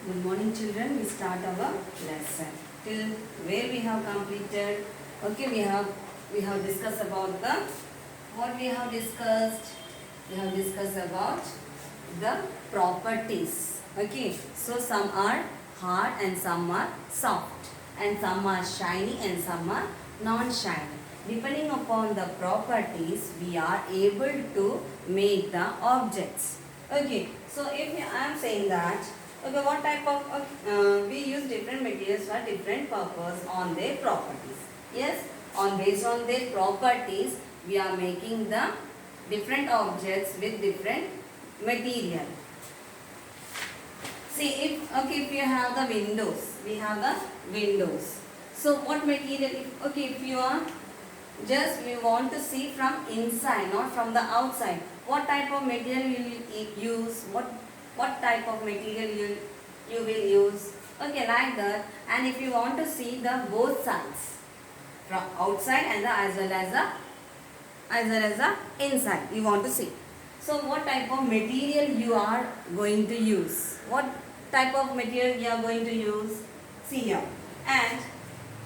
Good morning, children. We start our lesson. Till where we have completed. Okay, we have discussed about the what we have discussed. We have discussed about the properties. Okay, so some are hard and some are soft, and some are shiny and some are non-shiny. Depending upon the properties, we are able to make the objects. Okay, so if I am saying that, okay, what type of, we use different materials for different purpose on their properties. Yes, based on their properties, we are making the different objects with different material. See, if you have the windows, we have the windows. So what material? If you are just we want to see from inside, not from the outside. What type of material you will use? What type of material you will use? Okay, like that. And if you want to see the both sides, from outside and as well as the inside, you want to see. So what type of material you are going to use? What type of material you are going to use? See here.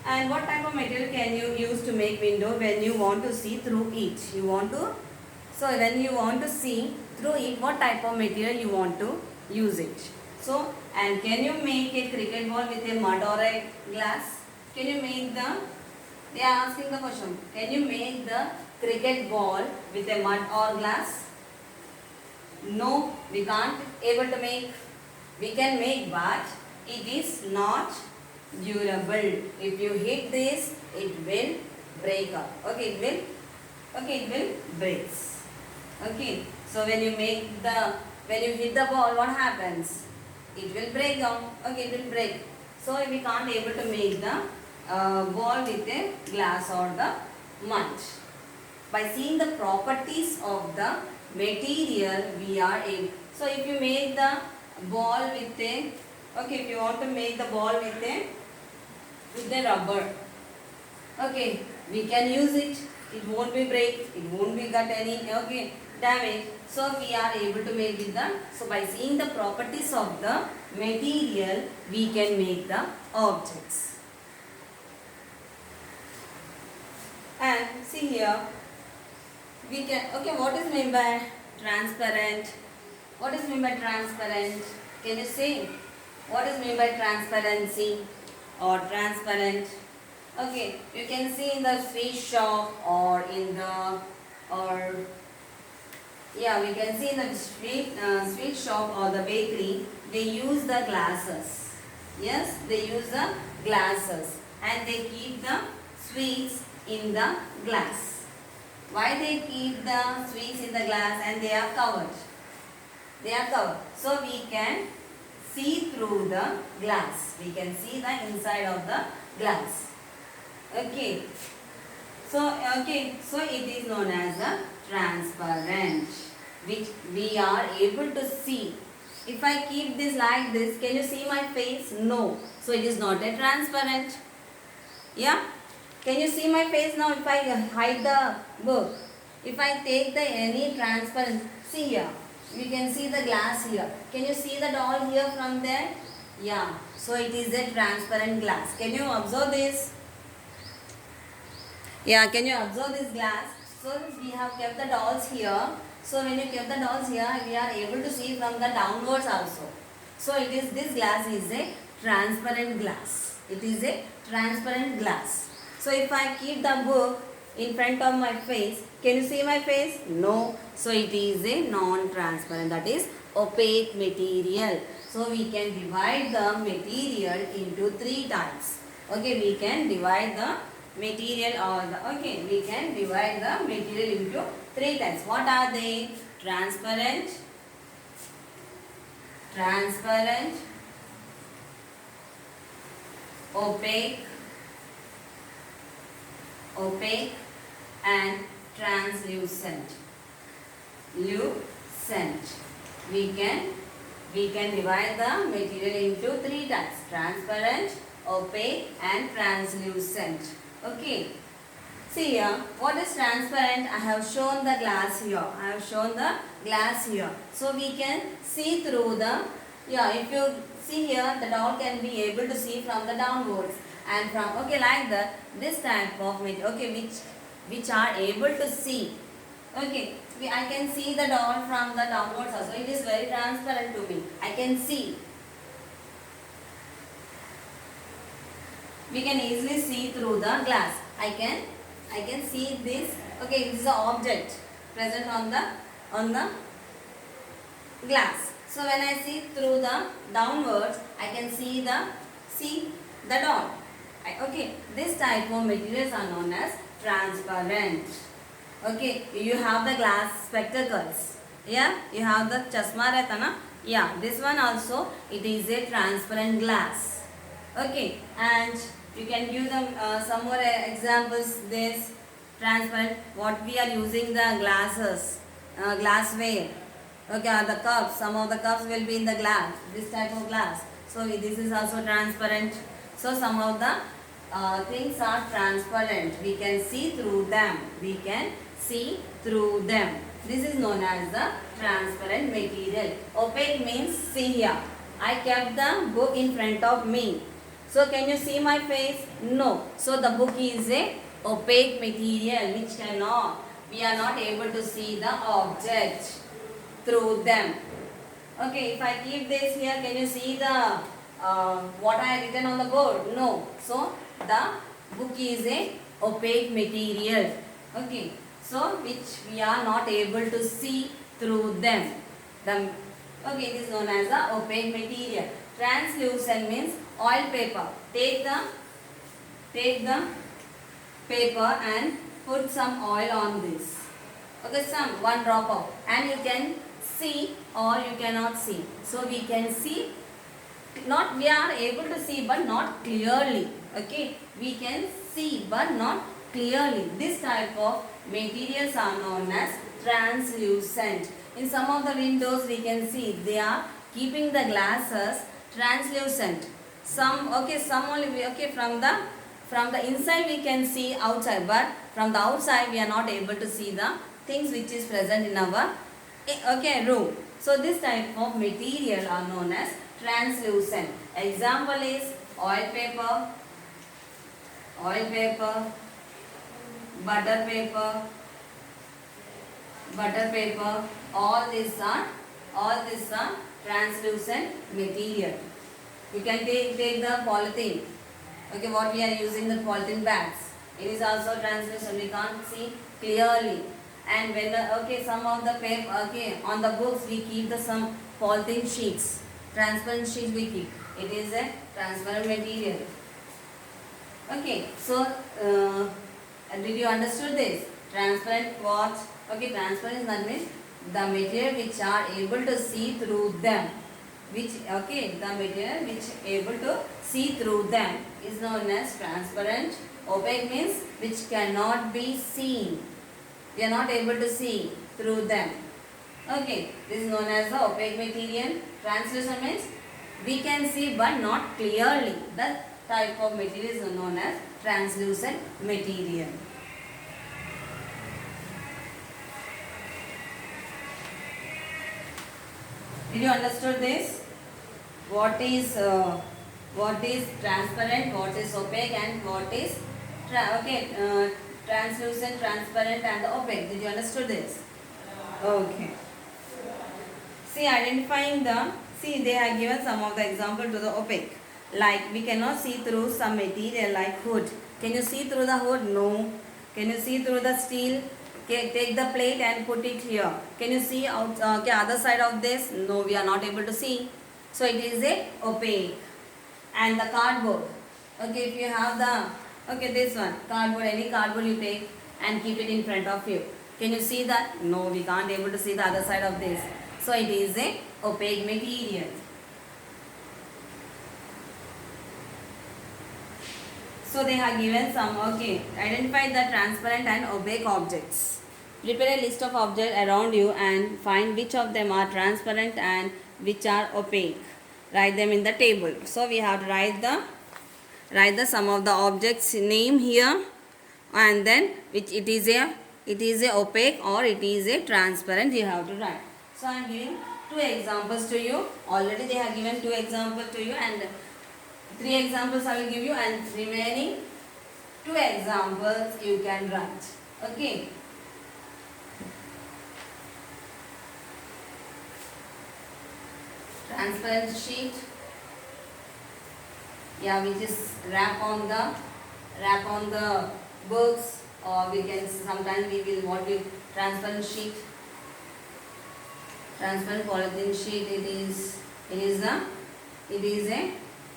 And what type of material can you use to make window when you want to see through it? So when you want to see through it, what type of material you want to use it? So, and can you make a cricket ball with a mud or a glass? Can you make they are asking the question, can you make the cricket ball with a mud or glass? No, we can't able to make. We can make, but it is not durable. If you hit this, it will break up. Okay, it will break. Okay, so when you hit the ball, what happens? It will break down. Okay, it will break. So we can't able to make the ball with a glass or the mud. By seeing the properties of the material, we are able. So if you make the ball with a, if you want to make the ball with a rubber, okay, we can use it. It won't be break. It won't be got any damage. So we are able to make with the. So by seeing the properties of the material, we can make the objects. And see here, we can, what is meant by transparent? What is meant by transparent? Can you say? What is meant by transparency or transparent? Okay, you can see in the sweet shop or we can see in the sweet shop or the bakery, they use the glasses. Yes, they use the glasses and they keep the sweets in the glass. Why they keep the sweets in the glass and they are covered? They are covered. So we can see through the glass. We can see the inside of the glass. Okay. So it is known as the transparent, which we are able to see. If I keep this like this, can you see my face? No. So it is not a transparent. Yeah. Can you see my face now if I hide the book? If I take the any transparent, see here. You can see the glass here. Can you see the doll here from there? Yeah. So it is a transparent glass. Can you observe this? Yeah. Can you observe this glass? So we have kept the dolls here. So when you kept the dolls here, we are able to see from the downwards also. So this glass is a transparent glass. It is a transparent glass. So if I keep the book in front of my face, can you see my face? No. So it is a non-transparent, that is opaque material. So we can divide the material into three types. Okay, we can divide the material we can divide the material into three types. What are they? Transparent, opaque and translucent. We can divide the material into three types: transparent, opaque and translucent. Okay. See here, what is transparent? I have shown the glass here. So we can see through the Yeah, if you see here, the doll can be able to see from the downwards and from, okay, like that, this type of material, okay, which are able to see. Okay, I can see the doll from the downwards also. It is very transparent to me. I can see. We can easily see through the glass. I can see this. Okay, this is an object present on the glass. So when I see through the downwards, I can see the doll. Okay, this type of materials are known as transparent. Okay, you have the glass spectacles. Yeah, you have the chasma rehta na? Yeah, this one also, it is a transparent glass. Okay, and you can give them some more examples. This transparent, what we are using the glasses, glassware. Okay, the cups, some of the cups will be in the glass, this type of glass. So this is also transparent. So some of the things are transparent. We can see through them. We can see through them. This is known as the transparent material. Opaque means, see here. I kept the book in front of me. So can you see my face? No. So the book is a opaque material which we are not able to see the object through them. Okay, if I keep this here, can you see the what I have written on the board? No. So the book is a opaque material. Okay, so which we are not able to see through them. Okay, it is known as the opaque material. Translucent means oil paper. Take the paper and put some oil on this. Okay, one drop of, and you can see or you cannot see. So we can see, we are able to see but not clearly. Okay, we can see but not clearly. This type of materials are known as translucent. In some of the windows we can see they are keeping the glasses translucent. Some only okay, from the inside we can see outside, but from the outside we are not able to see the things which is present in our room. So this type of material are known as translucent. Example is oil paper, butter paper. All these are translucent material. You can take the polythene. Okay, what we are using, the polythene bags. It is also translucent. We can't see clearly. And when some of the paper, on the books we keep some polythene sheets, transparent sheets we keep. It is a transparent material. Okay, so did you understood this? Transparent what? Okay, transparent, that means the material which are able to see through them. The material which able to see through them is known as transparent. Opaque means which cannot be seen. We are not able to see through them. Okay, this is known as the opaque material. Translucent means we can see but not clearly. That type of material is known as translucent material. Did you understood this? What is transparent, what is opaque, and what is translucent, transparent, and opaque. Did you understood this? Okay. See, identifying they have given some of the example to the opaque. Like we cannot see through some material like hood. Can you see through the hood? No. Can you see through the steel? Okay, take the plate and put it here. Can you see other side of this? No, we are not able to see. So it is a opaque. And the cardboard. Okay, if you have this one, cardboard, any cardboard you take and keep it in front of you. Can you see that? No, we can't able to see the other side of this. So it is a opaque material. So they have given some, identify the transparent and opaque objects. Prepare a list of objects around you and find which of them are transparent and which are opaque. Write them in the table. So we have to write the sum of the objects name here, and then which it is a opaque or it is a transparent, you have to write. So I am giving two examples to you. Already they have given two examples to you, and three examples I will give you, and remaining two examples you can write. Okay. Transparent sheet. Yeah, we just wrap on the books, or we can sometimes we will what we transparent sheet. Transparent polythene sheet. It is a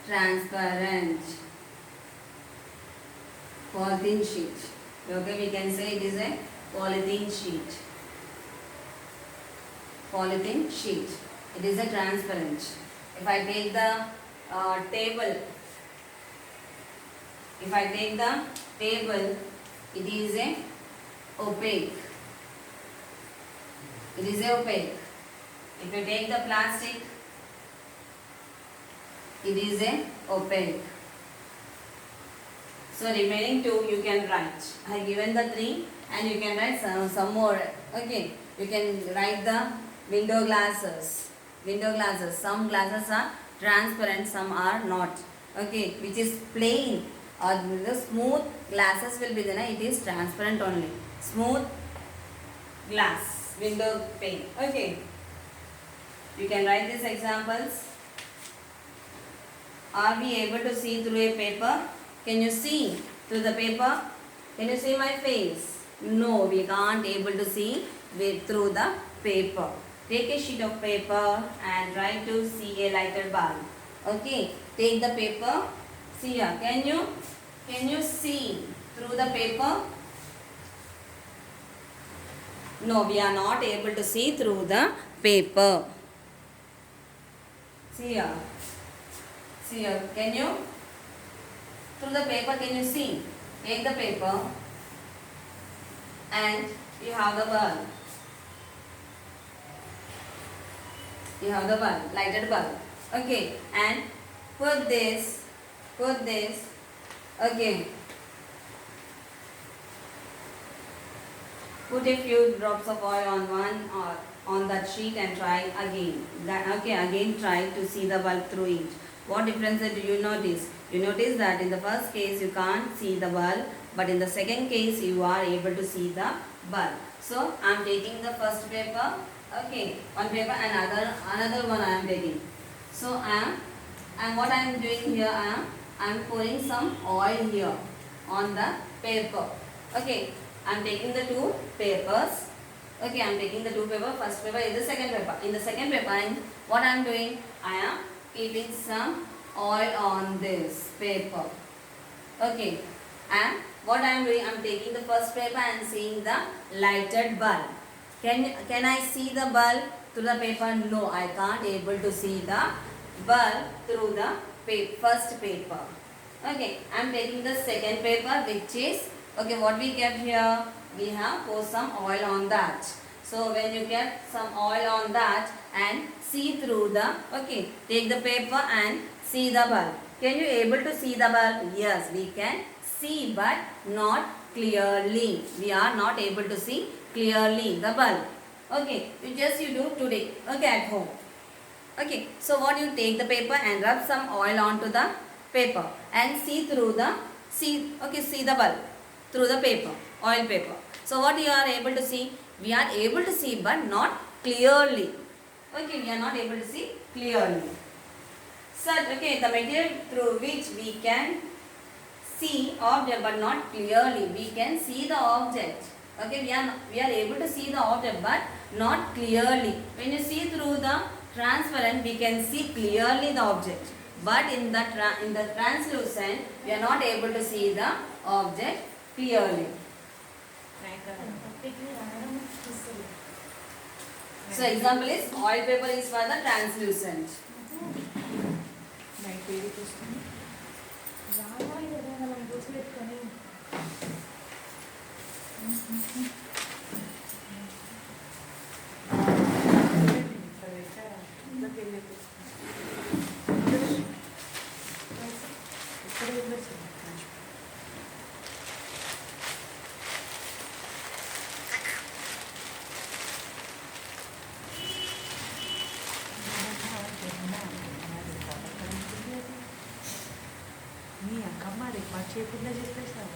transparent polythene sheet. Okay, we can say it is a polythene sheet. Polythene sheet. It is a transparent. If I take the table, it is a opaque. It is a opaque. If you take the plastic, it is a opaque. So remaining two you can write. I have given the three, and you can write some more. Okay, you can write the window glasses. Window glasses. Some glasses are transparent, some are not. Okay, which is plain or the smooth glasses will be there. It is transparent only. Smooth glass, window pane. Okay, you can write these examples. Are we able to see through a paper? Can you see through the paper? Can you see my face? No, we can't able to see through the paper. Take a sheet of paper and try to see a lighted bulb. Okay, take the paper. See here. Can you see through the paper? No, we are not able to see through the paper. See here. See here. Can you? Through the paper, can you see? Take the paper and you have the bulb. You have the bulb, lighted bulb. Okay, and put this, again. Put a few drops of oil on one or on that sheet and try again. Again try to see the bulb through it. What difference do you notice? You notice that in the first case you can't see the bulb, but in the second case you are able to see the bulb. So I am taking the first paper. Okay, one paper and another one I am taking. So what I am doing here, I am pouring some oil here on the paper. Okay, I am taking the two papers. Okay, I am taking the two paper. First paper is the second paper. In the second paper, what I am doing, I am keeping some oil on this paper. Okay, and what I am doing, I am taking the first paper and seeing the lighted bulb. Can I see the bulb through the paper? No, I can't able to see the bulb through the first paper. Okay, I am taking the second paper, which is, okay, what we kept here, we have poured some oil on that. So when you get some oil on that and see through the, okay, take the paper and see the bulb. Can you able to see the bulb? Yes, we can see, but not clearly. We are not able to see clearly the bulb. Okay, you do today, okay, at home. Okay, so what you take the paper and rub some oil onto the paper and see through the, see the bulb through the paper, oil paper. So what you are able to see? We are able to see but not clearly. Okay, we are not able to see clearly. Such, okay, the material through which we can see object but not clearly. We can see the object. Okay, we are able to see the object but not clearly. When you see through the transparent, we can see clearly the object. But in the translucent, we are not able to see the object clearly. So example is oil paper is for the translucent. చేతుల్లో చెప్పేసాను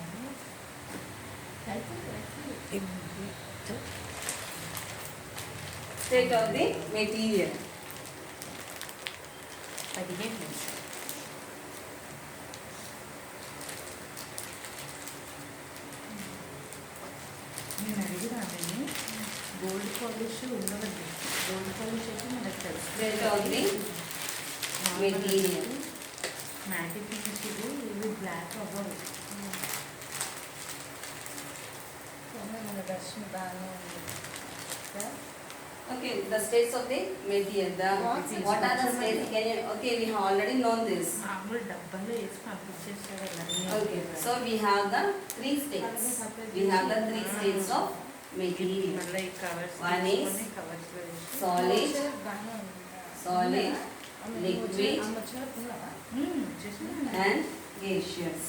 State of the material. 15 నిమిషాలు. నేను అడిగినాను gold polish ఉండవండి. Gold polish అయితే మనకు తెలుసు. State of the material. మ్యాటి finish ఇవి black అవ్వవు. మన దర్శనం బాగానే ఉంది. Okay, the states of the material. What are the states? Can you, okay, we have already known this. మామూలు డబ్బాలో వేసి పంపించేస్తారు అలా. Okay, so we have the three states. We have the three states of material. మళ్ళీ covers One is కవర్స్లో వేసి solid, solid, liquid, and gaseous.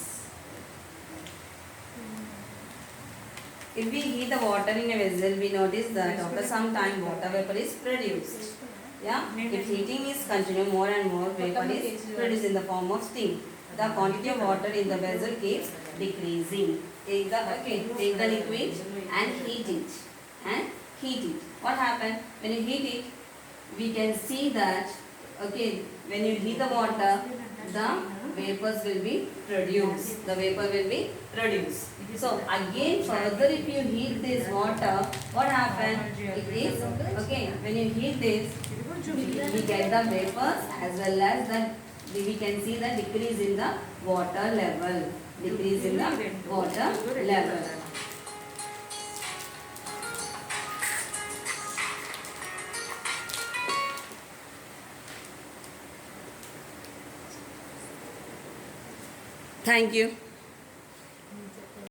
If we heat the water in a vessel, we notice that after some time water vapor is produced. Yeah, if heating is continued, more and more vapor is produced in the form of steam. The quantity of water in the vessel keeps decreasing. Take the liquid and heat it. And heat it. What happens when you heat it? We can see that. Okay, when you heat the water, the vapors will be produced. The vapor will be produced. So again, further, if you heat this water, what happens? It is okay. When you heat this, we get the vapors as well as that we can see the decrease in the water level. Decrease in the water level. Thank you.